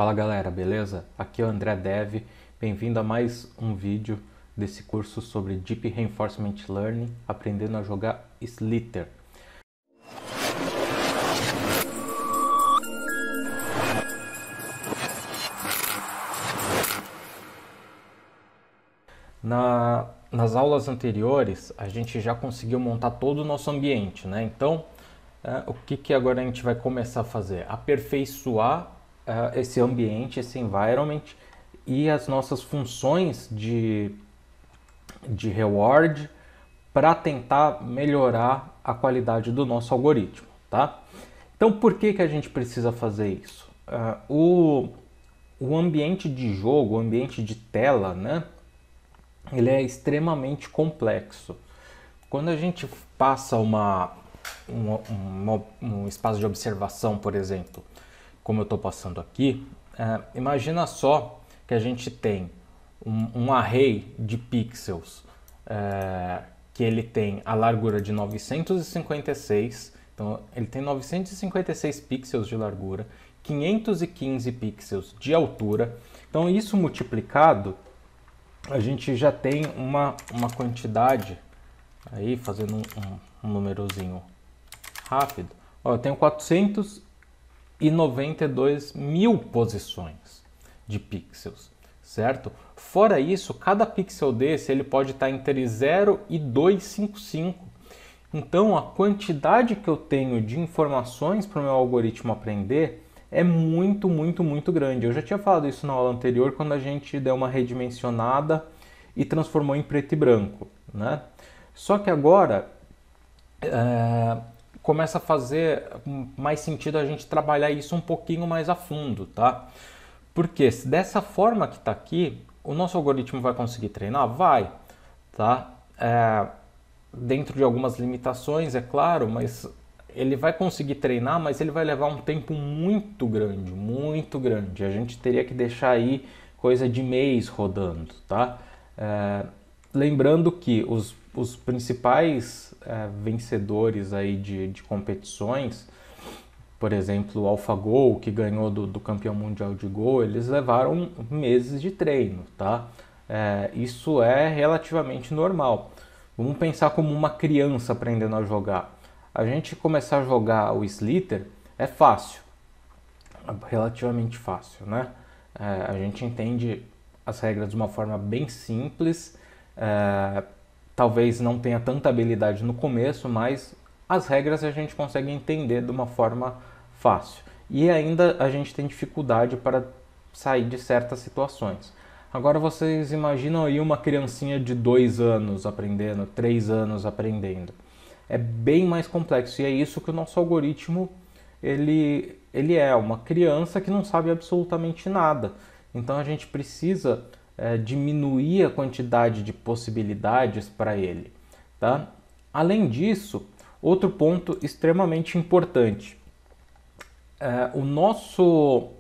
Fala galera, beleza? Aqui é o André Dev, bem-vindo a mais um vídeo desse curso sobre Deep Reinforcement Learning, aprendendo a jogar Slither. Nas aulas anteriores, a gente já conseguiu montar todo o nosso ambiente, né? Então, o que agora a gente vai começar a fazer? Aperfeiçoar esse ambiente, esse environment e as nossas funções de reward para tentar melhorar a qualidade do nosso algoritmo, tá? Então, por que a gente precisa fazer isso? O ambiente de jogo, o ambiente de tela, né? Ele é extremamente complexo. Quando a gente passa um espaço de observação, por exemplo, como eu estou passando aqui, imagina só que a gente tem um array de pixels que ele tem a largura de 956, então ele tem 956 pixels de largura, 515 pixels de altura, então isso multiplicado a gente já tem uma quantidade, aí fazendo um númerozinho rápido, ó, eu tenho 492 mil posições de pixels, certo? Fora isso, cada pixel desse ele pode estar entre 0 e 255. Então a quantidade que eu tenho de informações para o meu algoritmo aprender é muito grande. Eu já tinha falado isso na aula anterior, quando a gente deu uma redimensionada e transformou em preto e branco, né? Só que agora começa a fazer mais sentido a gente trabalhar isso um pouquinho mais a fundo, tá? Porque se dessa forma que está aqui, o nosso algoritmo vai conseguir treinar? Vai, tá? Dentro de algumas limitações, é claro, mas ele vai conseguir treinar, mas ele vai levar um tempo muito grande. A gente teria que deixar aí coisa de mês rodando, tá? Lembrando que os principais vencedores aí de competições, por exemplo, o AlphaGo, que ganhou do campeão mundial de Go, eles levaram meses de treino, tá? Isso é relativamente normal. Vamos pensar como uma criança aprendendo a jogar. A gente começar a jogar o Slither é fácil, relativamente fácil, né? A gente entende as regras de uma forma bem simples, talvez não tenha tanta habilidade no começo, mas as regras a gente consegue entender de uma forma fácil. E ainda a gente tem dificuldade para sair de certas situações. Agora vocês imaginam aí uma criancinha de 2 anos aprendendo, 3 anos aprendendo. É bem mais complexo e é isso que o nosso algoritmo ele é uma criança que não sabe absolutamente nada. Então a gente precisa diminuir a quantidade de possibilidades para ele, tá? Além disso, outro ponto extremamente importante, o nosso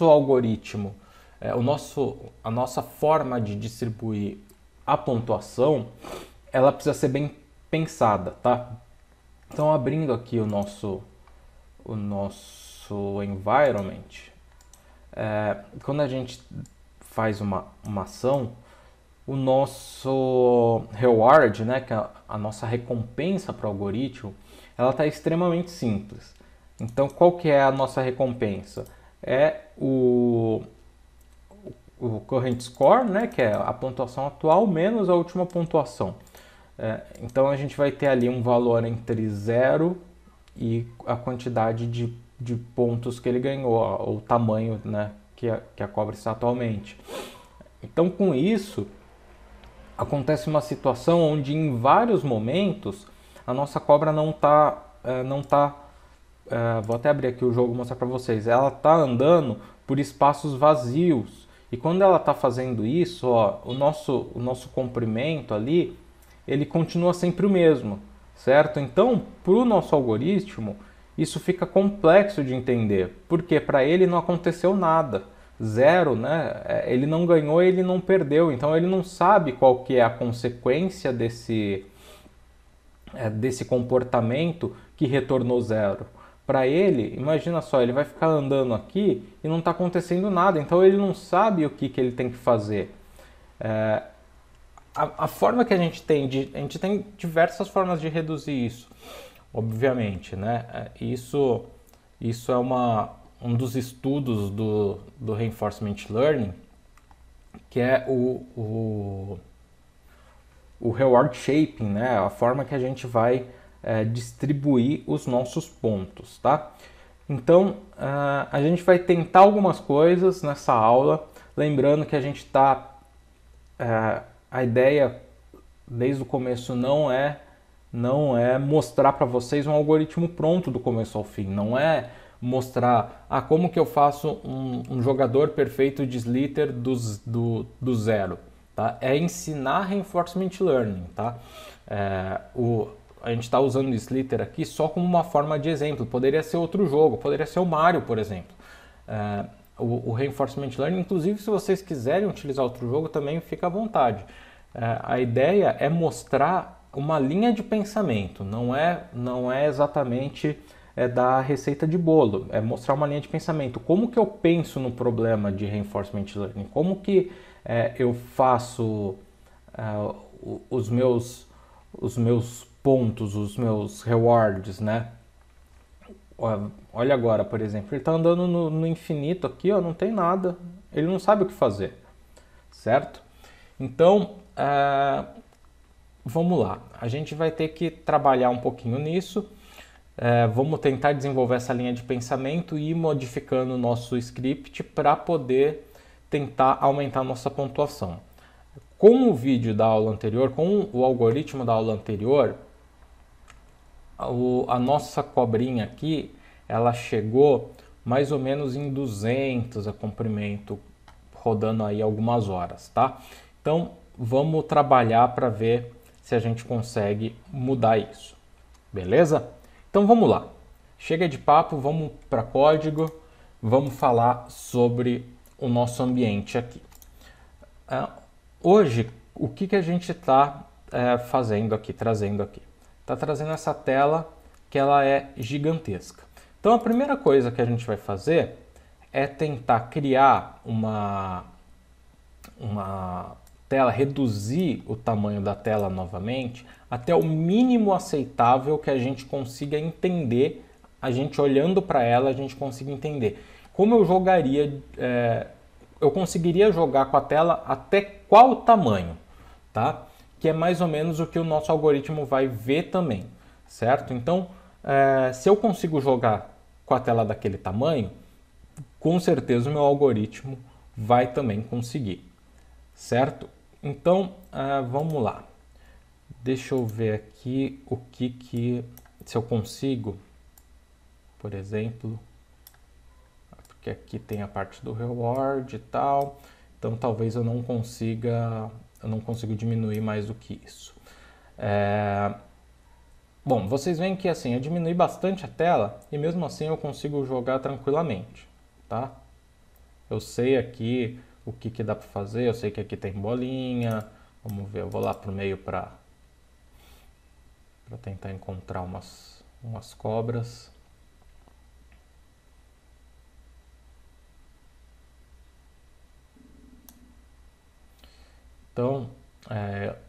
algoritmo, a nossa forma de distribuir a pontuação, ela precisa ser bem pensada, tá? Então, abrindo aqui o nosso environment, quando a gente faz uma ação, o nosso reward, né, que é a nossa recompensa para o algoritmo, ela está extremamente simples. Então, qual que é a nossa recompensa? É o current score, né, que é a pontuação atual menos a última pontuação. Então a gente vai ter ali um valor entre 0 e a quantidade de pontos que ele ganhou, ou o tamanho, né, que a cobra está atualmente. Então com isso acontece uma situação onde em vários momentos a nossa cobra não tá vou até abrir aqui o jogo e mostrar para vocês, ela está andando por espaços vazios. E quando ela está fazendo isso, ó, o nosso comprimento ali, ele continua sempre o mesmo, certo? Então, para o nosso algoritmo, isso fica complexo de entender, porque para ele não aconteceu nada, zero, né? Ele não ganhou, ele não perdeu, então ele não sabe qual que é a consequência desse comportamento que retornou zero. para ele, imagina só, ele vai ficar andando aqui e não está acontecendo nada, então ele não sabe o que ele tem que fazer. A forma que a gente tem diversas formas de reduzir isso, obviamente, né? Isso é um dos estudos do Reinforcement Learning, que é o reward shaping, né? A forma que a gente vai distribuir os nossos pontos, tá? Então, a gente vai tentar algumas coisas nessa aula, lembrando que a gente está... a ideia, desde o começo, não é mostrar para vocês um algoritmo pronto do começo ao fim, não é mostrar como que eu faço um jogador perfeito de Slither do zero, tá? É ensinar Reinforcement Learning, tá? A gente está usando o Slither aqui só como uma forma de exemplo, poderia ser outro jogo, poderia ser o Mario, por exemplo. O Reinforcement Learning, inclusive, se vocês quiserem utilizar outro jogo, também fica à vontade. A ideia é mostrar uma linha de pensamento, não é exatamente dar receita de bolo, é mostrar uma linha de pensamento. Como que eu penso no problema de Reinforcement Learning? Como que eu faço os meus pontos, os meus rewards, né? Olha agora, por exemplo, ele está andando no infinito aqui, ó, não tem nada, ele não sabe o que fazer, certo? Então, vamos lá, a gente vai ter que trabalhar um pouquinho nisso, vamos tentar desenvolver essa linha de pensamento e ir modificando o nosso script para poder tentar aumentar a nossa pontuação. Com o vídeo da aula anterior, com o algoritmo da aula anterior, a nossa cobrinha aqui, ela chegou mais ou menos em 200 a comprimento, rodando aí algumas horas, tá? Então, vamos trabalhar para ver se a gente consegue mudar isso, beleza? Então, vamos lá. Chega de papo, vamos para código, vamos falar sobre o nosso ambiente aqui. Hoje, o que a gente está fazendo aqui, trazendo aqui? Está trazendo essa tela que ela é gigantesca. Então a primeira coisa que a gente vai fazer é tentar criar uma tela, reduzir o tamanho da tela novamente até o mínimo aceitável que a gente consiga entender, a gente olhando para ela a gente consiga entender. Como eu jogaria, eu conseguiria jogar com a tela até qual tamanho, tá? Que é mais ou menos o que o nosso algoritmo vai ver também, certo? Então, se eu consigo jogar com a tela daquele tamanho, com certeza o meu algoritmo vai também conseguir, certo? Então, vamos lá. Deixa eu ver aqui se eu consigo, por exemplo, porque aqui tem a parte do reward e tal, então talvez eu não consiga diminuir mais do que isso. Bom, vocês veem que assim, eu diminui bastante a tela e mesmo assim eu consigo jogar tranquilamente, tá? Eu sei aqui o que dá para fazer, eu sei que aqui tem bolinha, vamos ver, eu vou lá pro meio para tentar encontrar umas cobras. Então,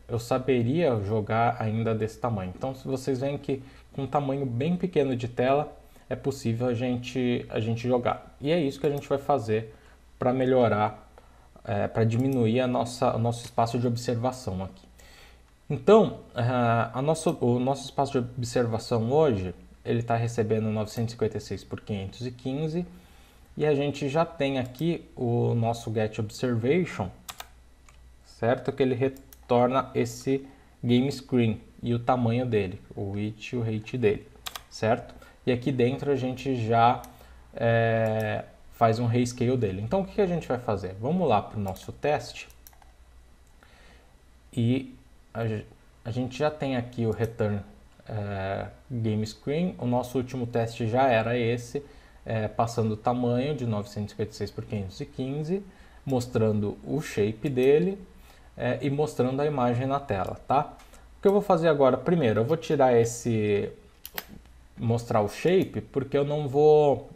eu saberia jogar ainda desse tamanho. Então, se vocês veem que com um tamanho bem pequeno de tela, é possível a gente jogar. E é isso que a gente vai fazer para melhorar, para diminuir o nosso espaço de observação aqui. Então, o nosso espaço de observação hoje, ele está recebendo 956 por 515 e a gente já tem aqui o nosso getObservation, certo? Que ele retorna esse game screen e o tamanho dele, o width e o height dele, certo? E aqui dentro a gente já faz um rescale dele. Então o que a gente vai fazer? Vamos lá para o nosso teste e a gente já tem aqui o return game screen. O nosso último teste já era esse, passando o tamanho de 956 por 515, mostrando o shape dele e mostrando a imagem na tela, tá? O que eu vou fazer agora? Primeiro, eu vou tirar esse mostrar o shape, porque eu não vou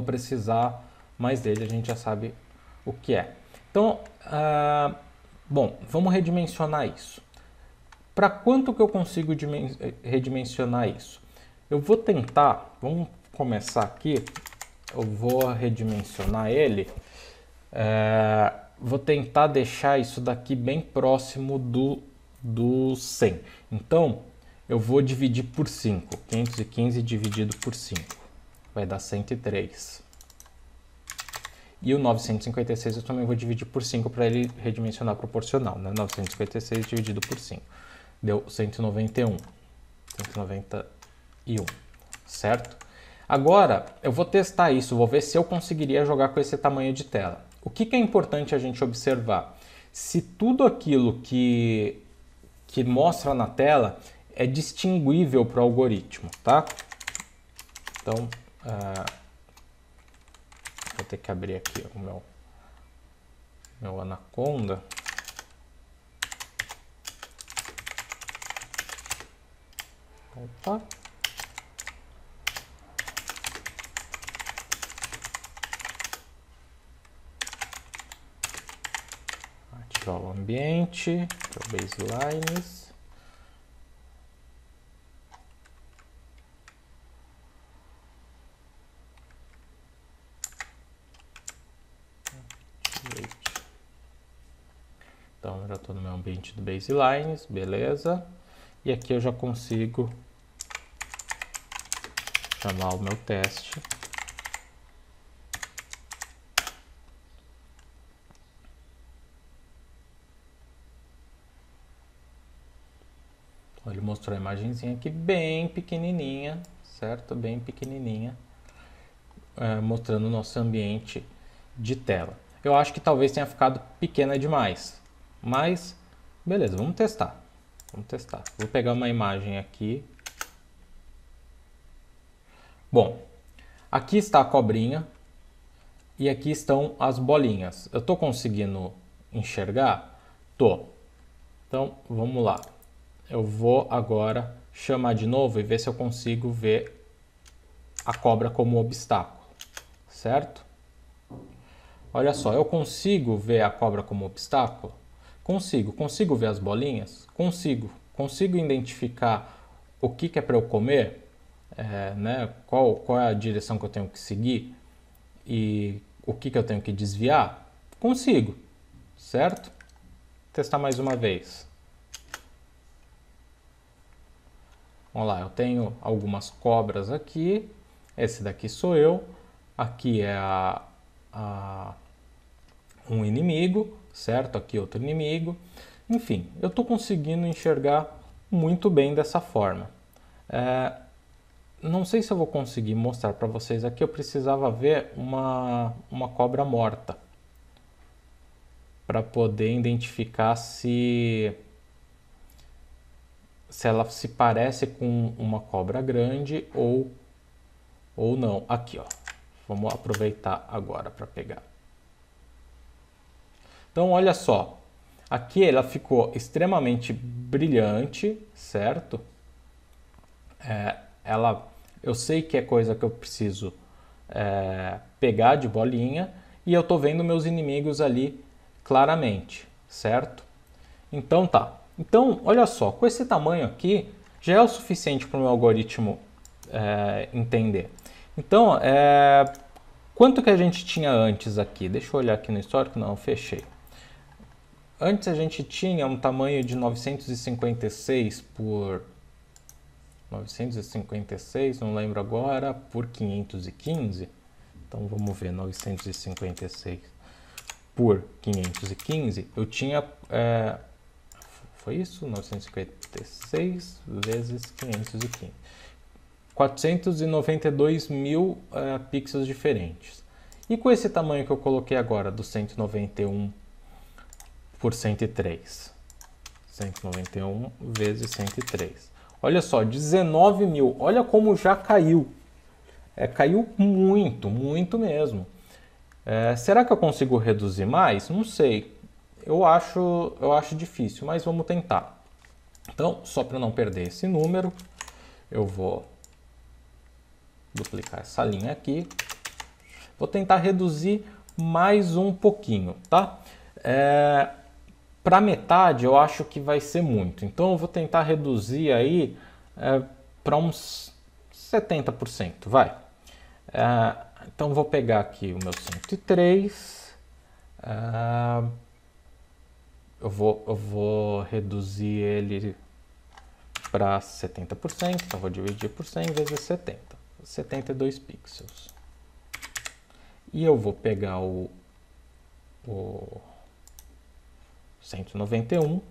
precisar mais dele, a gente já sabe o que é. Então, bom, vamos redimensionar isso. Para quanto que eu consigo redimensionar isso? Eu vou tentar, vamos começar aqui, eu vou redimensionar ele, vou tentar deixar isso daqui bem próximo do 100. Então, eu vou dividir por 5, 515 dividido por 5, vai dar 103. E o 956 eu também vou dividir por 5 para ele redimensionar proporcional, né? 956 dividido por 5. Deu 191, certo? Agora, eu vou testar isso, vou ver se eu conseguiria jogar com esse tamanho de tela. O que é importante a gente observar? Se tudo aquilo que mostra na tela é distinguível para o algoritmo, tá? Então, vou ter que abrir aqui o meu Anaconda. Opa. Ativar o ambiente, que é o baselines. Então, eu já estou no meu ambiente do baselines, beleza. E aqui eu já consigo chamar o meu teste. Ele mostrou a imagenzinha aqui bem pequenininha, certo? Bem pequenininha, mostrando o nosso ambiente de tela. Eu acho que talvez tenha ficado pequena demais, mas beleza, vamos testar. Vamos testar. Vou pegar uma imagem aqui. Bom, aqui está a cobrinha e aqui estão as bolinhas. Eu estou conseguindo enxergar? Tô. Então, vamos lá. Eu vou agora chamar de novo e ver se eu consigo ver a cobra como obstáculo, certo? Olha só, eu consigo ver a cobra como obstáculo? Consigo ver as bolinhas? Consigo identificar o que é para eu comer? Né? Qual é a direção que eu tenho que seguir? E o que eu tenho que desviar? Consigo, certo? Vou testar mais uma vez. Vamos lá, eu tenho algumas cobras aqui. Esse daqui sou eu. Aqui é um inimigo, certo? Aqui outro inimigo. Enfim, eu estou conseguindo enxergar muito bem dessa forma. Não sei se eu vou conseguir mostrar para vocês aqui. Eu precisava ver uma cobra morta para poder identificar se ela se parece com uma cobra grande ou não. Aqui, ó. Vamos aproveitar agora para pegar. Então, olha só. Aqui ela ficou extremamente brilhante, certo? Eu sei que é coisa que eu preciso pegar de bolinha e eu tô vendo meus inimigos ali claramente, certo? Então tá. Então, olha só, com esse tamanho aqui já é o suficiente para o meu algoritmo entender. Então, quanto que a gente tinha antes aqui? Deixa eu olhar aqui no histórico. Não, fechei. Antes a gente tinha um tamanho de 956 por 956, não lembro agora, por 515. Então vamos ver, 956 por 515. Eu tinha, foi isso? 956 vezes 515. 492 mil pixels diferentes. E com esse tamanho que eu coloquei agora, do 191 por 103. 191 vezes 103. Olha só, 19 mil. Olha como já caiu. Caiu muito, muito mesmo. Será que eu consigo reduzir mais? Não sei. Eu acho difícil, mas vamos tentar. Então, só para não perder esse número, eu vou duplicar essa linha aqui. Vou tentar reduzir mais um pouquinho, tá? Para metade eu acho que vai ser muito, então eu vou tentar reduzir aí para uns 70%, vai. Então vou pegar aqui o meu 103, eu vou reduzir ele para 70%, então vou dividir por 100 vezes 70, 72 pixels. E eu vou pegar o 191,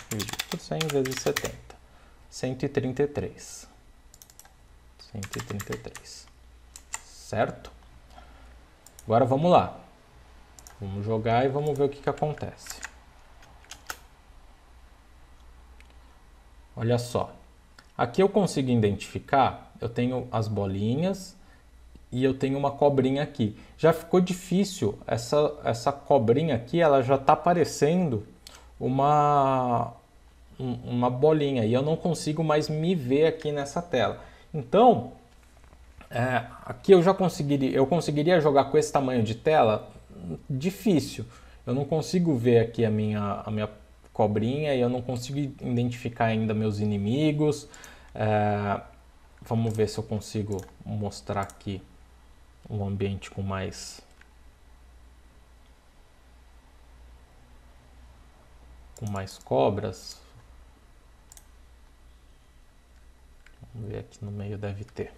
dividir por 100 vezes 70, 133. 133, certo? Agora vamos lá. Vamos jogar e vamos ver o que acontece. Olha só. Aqui eu consigo identificar, eu tenho as bolinhas e eu tenho uma cobrinha aqui. Já ficou difícil, essa cobrinha aqui, ela já está parecendo uma bolinha e eu não consigo mais me ver aqui nessa tela. Então, aqui eu conseguiria jogar com esse tamanho de tela? Difícil. Eu não consigo ver aqui a minha cobrinha e eu não consigo identificar ainda meus inimigos. Vamos ver se eu consigo mostrar aqui um ambiente com mais cobras. Vamos ver, aqui no meio deve ter.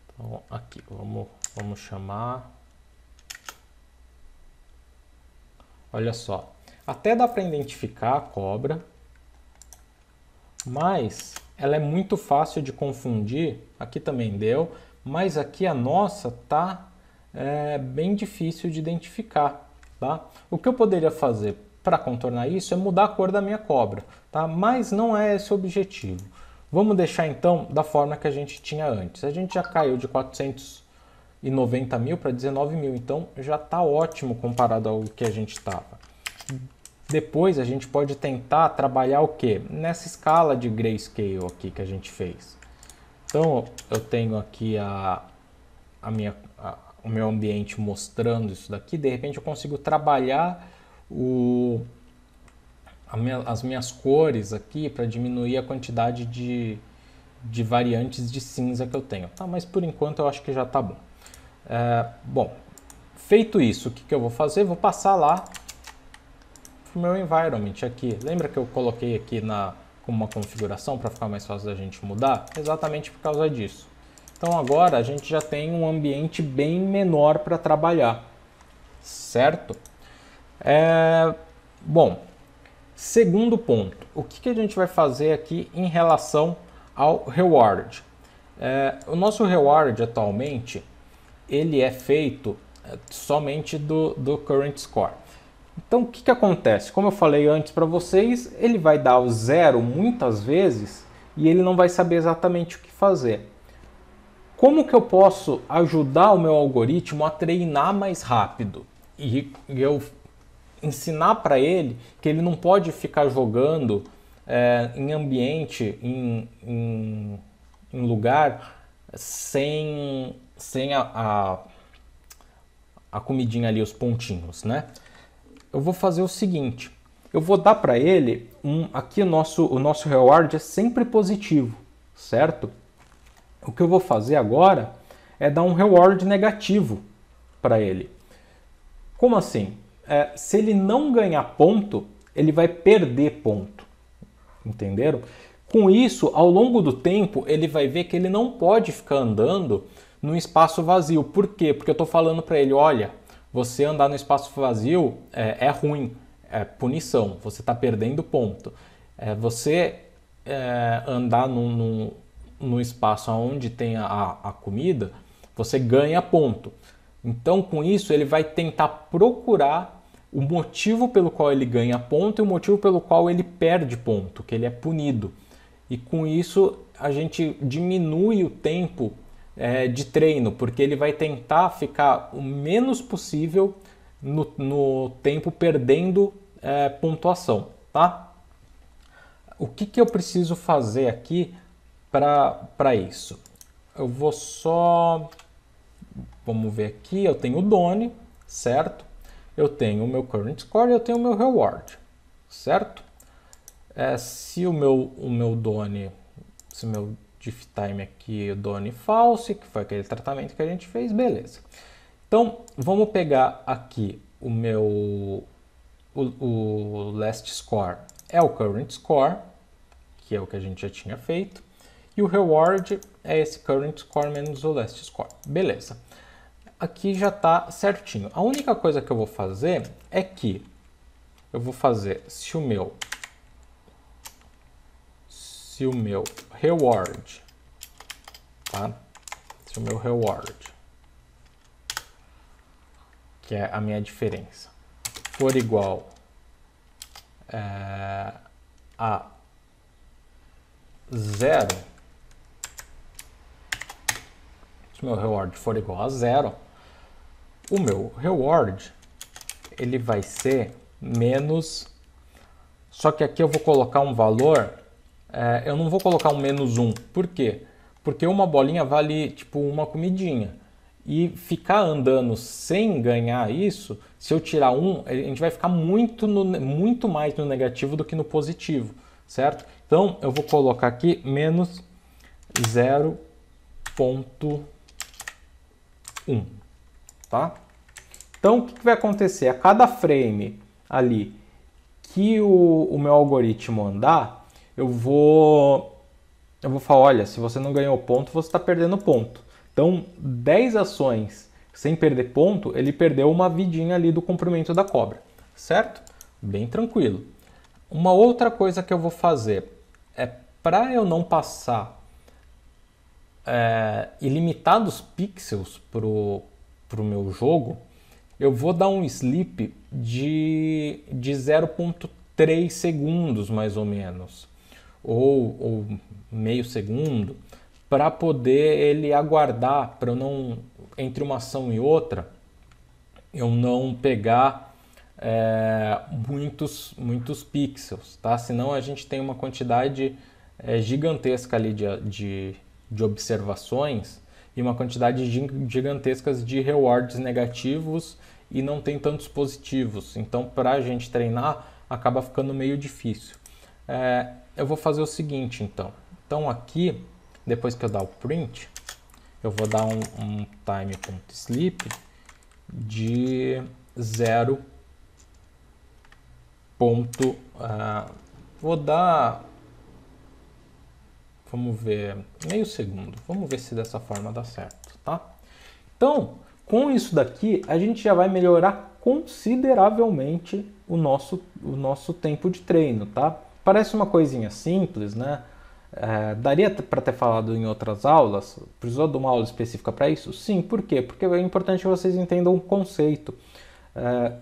Então aqui, vamos chamar. Olha só, até dá para identificar a cobra, mas ela é muito fácil de confundir. Aqui também deu, mas aqui a nossa tá bem difícil de identificar, tá? O que eu poderia fazer para contornar isso é mudar a cor da minha cobra, tá? Mas não é esse o objetivo. Vamos deixar então da forma que a gente tinha antes. A gente já caiu de 490 mil para 19 mil, então já está ótimo comparado ao que a gente estava. Depois a gente pode tentar trabalhar o que? Nessa escala de grayscale aqui que a gente fez. Então eu tenho aqui o meu ambiente mostrando isso daqui. De repente eu consigo trabalhar as minhas cores aqui para diminuir a quantidade de variantes de cinza que eu tenho. Tá, mas por enquanto eu acho que já está bom. Bom, feito isso, o que eu vou fazer? Vou passar lá o meu environment aqui. Lembra que eu coloquei aqui como uma configuração para ficar mais fácil da gente mudar? Exatamente por causa disso. Então agora a gente já tem um ambiente bem menor para trabalhar, certo? Bom, segundo ponto, o que a gente vai fazer aqui em relação ao reward? O nosso reward atualmente ele é feito somente do current score. Então o que acontece? Como eu falei antes para vocês, ele vai dar o 0 muitas vezes e ele não vai saber exatamente o que fazer. Como que eu posso ajudar o meu algoritmo a treinar mais rápido? E eu ensinar para ele que ele não pode ficar jogando em ambiente, em lugar sem a comidinha ali, os pontinhos, né? Eu vou fazer o seguinte, eu vou dar para ele, aqui o nosso reward é sempre positivo, certo? O que eu vou fazer agora é dar um reward negativo para ele. Como assim? Se ele não ganhar ponto, ele vai perder ponto, entenderam? Com isso, ao longo do tempo, ele vai ver que ele não pode ficar andando num espaço vazio. Por quê? Porque eu estou falando para ele, olha, você andar no espaço vazio é ruim, é punição, você está perdendo ponto. Você andar no espaço onde tem a comida, você ganha ponto. Então, com isso, ele vai tentar procurar o motivo pelo qual ele ganha ponto e o motivo pelo qual ele perde ponto, que ele é punido. E com isso, a gente diminui o tempo de treino, porque ele vai tentar ficar o menos possível no tempo perdendo pontuação, tá? o que eu preciso fazer aqui para isso? Eu vou só... Vamos ver aqui, eu tenho o Doni, certo? Eu tenho o meu Current Score e eu tenho o meu Reward, certo? Se o meu Doni, se o meu diff time aqui, o Doni false, que foi aquele tratamento que a gente fez, beleza. Então, vamos pegar aqui o meu... O last score é o current score, que é o que a gente já tinha feito, e o reward é esse current score menos o last score. Beleza. Aqui já está certinho. A única coisa que eu vou fazer é que eu vou fazer se o meu reward, tá? Se o meu reward, que é a minha diferença, for igual a 0, se o meu reward for igual a 0, o meu reward ele vai ser menos, só que aqui eu vou colocar um valor, eu não vou colocar um menos 1, por quê? Porque uma bolinha vale tipo uma comidinha. E ficar andando sem ganhar isso, se eu tirar 1, a gente vai ficar muito mais no negativo do que no positivo, certo? Então eu vou colocar aqui menos 0,1, tá? Então o que vai acontecer? A cada frame ali que o meu algoritmo andar, eu vou falar, olha, se você não ganhou ponto, você está perdendo ponto. Então, 10 ações sem perder ponto, ele perdeu uma vidinha ali do comprimento da cobra, certo? Bem tranquilo. Uma outra coisa que eu vou fazer é, para eu não passar ilimitados pixels para o meu jogo, eu vou dar um sleep de 0,3 segundos, mais ou menos, ou meio segundo, para poder ele aguardar, para eu não, entre uma ação e outra, eu não pegar muitos pixels, tá? Senão a gente tem uma quantidade gigantesca ali de observações e uma quantidade gigantescas de rewards negativos e não tem tantos positivos. Então, para a gente treinar, acaba ficando meio difícil. Eu vou fazer o seguinte, então. Então, aqui, depois que eu dar o print, eu vou dar um time.sleep de 0. Vou dar, vamos ver, meio segundo. Vamos ver se dessa forma dá certo, tá? Então, com isso daqui, a gente já vai melhorar consideravelmente o nosso tempo de treino, tá? Parece uma coisinha simples, né? Daria para ter falado em outras aulas? Precisou de uma aula específica para isso? Sim, por quê? Porque é importante que vocês entendam o conceito.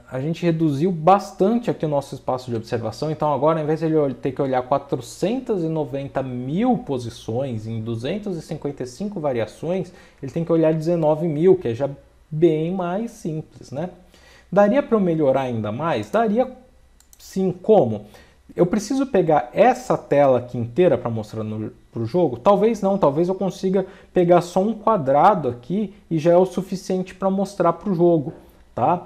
A gente reduziu bastante aqui o nosso espaço de observação, então agora, ao invés de ele ter que olhar 490 mil posições em 255 variações, ele tem que olhar 19 mil, que é já bem mais simples, né? Daria para eu melhorar ainda mais? Daria sim. Como? Eu preciso pegar essa tela aqui inteira para mostrar para o jogo? Talvez não, talvez eu consiga pegar só um quadrado aqui e já é o suficiente para mostrar para o jogo, tá?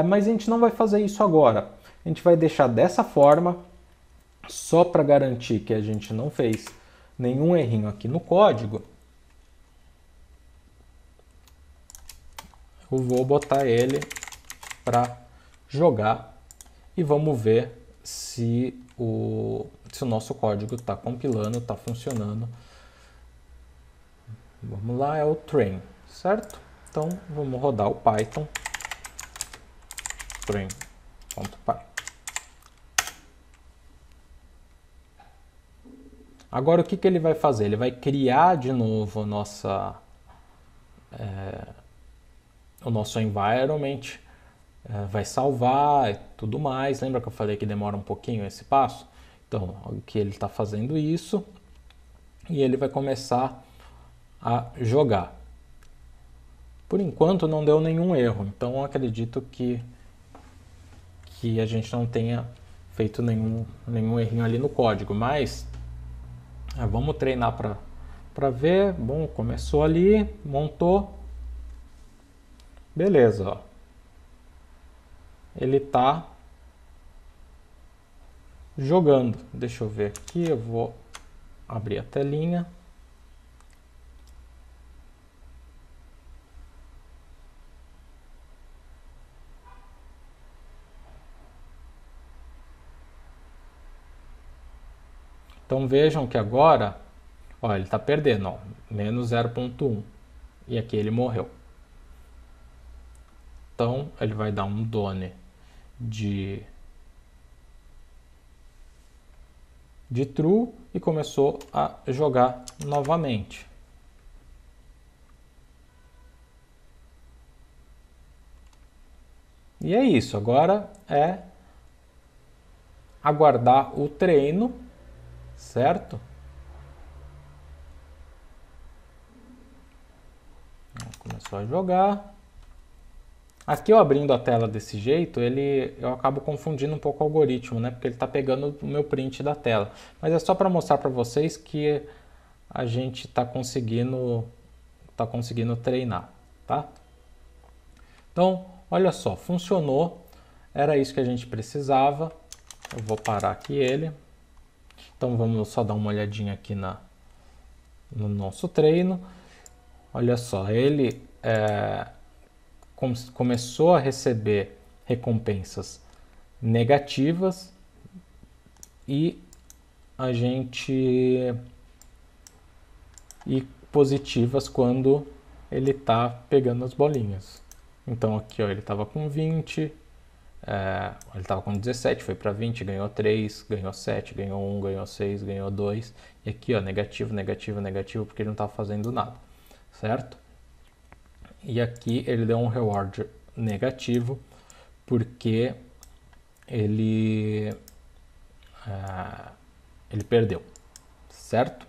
Mas a gente não vai fazer isso agora. A gente vai deixar dessa forma, só para garantir que a gente não fez nenhum errinho aqui no código. Eu vou botar ele para jogar e vamos ver se o nosso código está compilando, está funcionando. Vamos lá, é o train, certo? Então vamos rodar o Python train.py. Agora o que ele vai fazer? Ele vai criar de novo o nosso environment, vai salvar e tudo mais. Lembra que eu falei que demora um pouquinho esse passo? Então, o que ele está fazendo isso e ele vai começar a jogar. Por enquanto não deu nenhum erro, então eu acredito que a gente não tenha feito nenhum errinho ali no código, mas vamos treinar para ver. Bom, começou ali, montou, beleza, ó. Ele tá jogando. Deixa eu ver aqui, eu vou abrir a telinha. Então vejam que agora, ó, ele está perdendo, ó, menos 0,1. E aqui ele morreu. Então ele vai dar um done de true e começou a jogar novamente. E é isso, agora é aguardar o treino, certo? Começou a jogar. Aqui eu abrindo a tela desse jeito, eu acabo confundindo um pouco o algoritmo, né? Porque ele está pegando o meu print da tela. Mas é só para mostrar para vocês que a gente está conseguindo treinar, tá? Então, olha só, funcionou. Era isso que a gente precisava. Eu vou parar aqui ele. Então vamos só dar uma olhadinha aqui no nosso treino. Olha só, ele começou a receber recompensas negativas e positivas quando ele está pegando as bolinhas. Então aqui, ó, ele estava com 20, ele estava com 17, foi para 20, ganhou 3, ganhou 7, ganhou 1, ganhou 6, ganhou 2. E aqui, ó, negativo, negativo, negativo, porque ele não estava fazendo nada, certo? E aqui ele deu um reward negativo, porque ele perdeu, certo?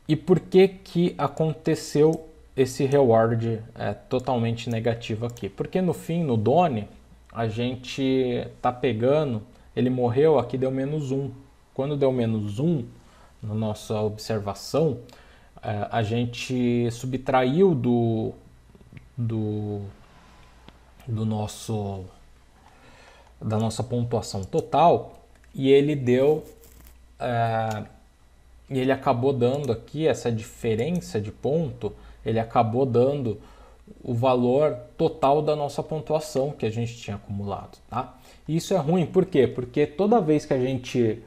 E por que aconteceu esse reward totalmente negativo aqui? Porque no fim, no Done, a gente tá pegando, ele morreu, aqui deu menos 1. Quando deu menos 1, na nossa observação, a gente subtraiu da nossa pontuação total e ele deu e ele acabou dando aqui essa diferença de ponto, ele acabou dando o valor total da nossa pontuação que a gente tinha acumulado, tá? E isso é ruim, por quê? Porque toda vez que a gente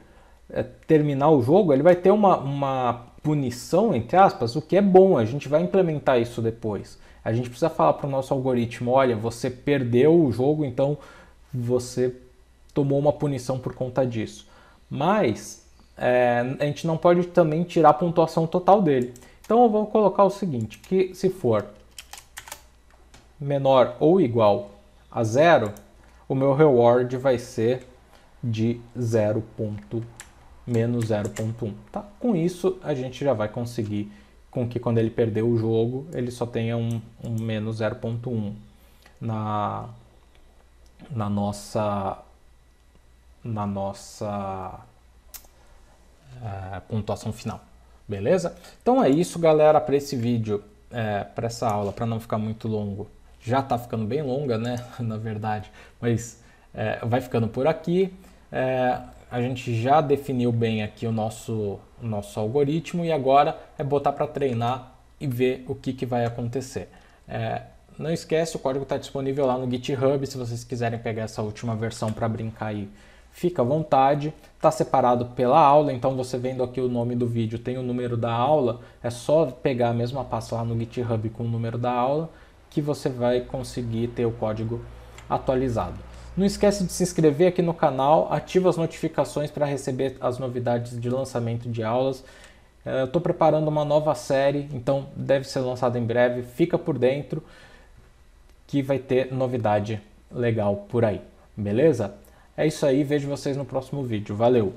terminar o jogo, ele vai ter uma punição, entre aspas, o que é bom, a gente vai implementar isso depois. A gente precisa falar para o nosso algoritmo, olha, você perdeu o jogo, então você tomou uma punição por conta disso. Mas a gente não pode também tirar a pontuação total dele. Então eu vou colocar o seguinte, que se for menor ou igual a 0, o meu reward vai ser de menos 0,1. Tá? Com isso, a gente já vai conseguir com que quando ele perder o jogo, ele só tenha um menos 0,1 na nossa pontuação final. Beleza? Então é isso, galera, para esse vídeo, para essa aula, para não ficar muito longo. Já está ficando bem longa, né? Na verdade, mas vai ficando por aqui. A gente já definiu bem aqui o nosso algoritmo e agora é botar para treinar e ver o que vai acontecer. Não esquece, o código está disponível lá no GitHub, se vocês quiserem pegar essa última versão para brincar aí, fica à vontade. Está separado pela aula, então você vendo aqui o nome do vídeo, tem o número da aula, é só pegar a mesma pasta lá no GitHub com o número da aula que você vai conseguir ter o código atualizado. Não esquece de se inscrever aqui no canal, ativa as notificações para receber as novidades de lançamento de aulas. Eu estou preparando uma nova série, então deve ser lançada em breve. Fica por dentro que vai ter novidade legal por aí, beleza? É isso aí, vejo vocês no próximo vídeo. Valeu!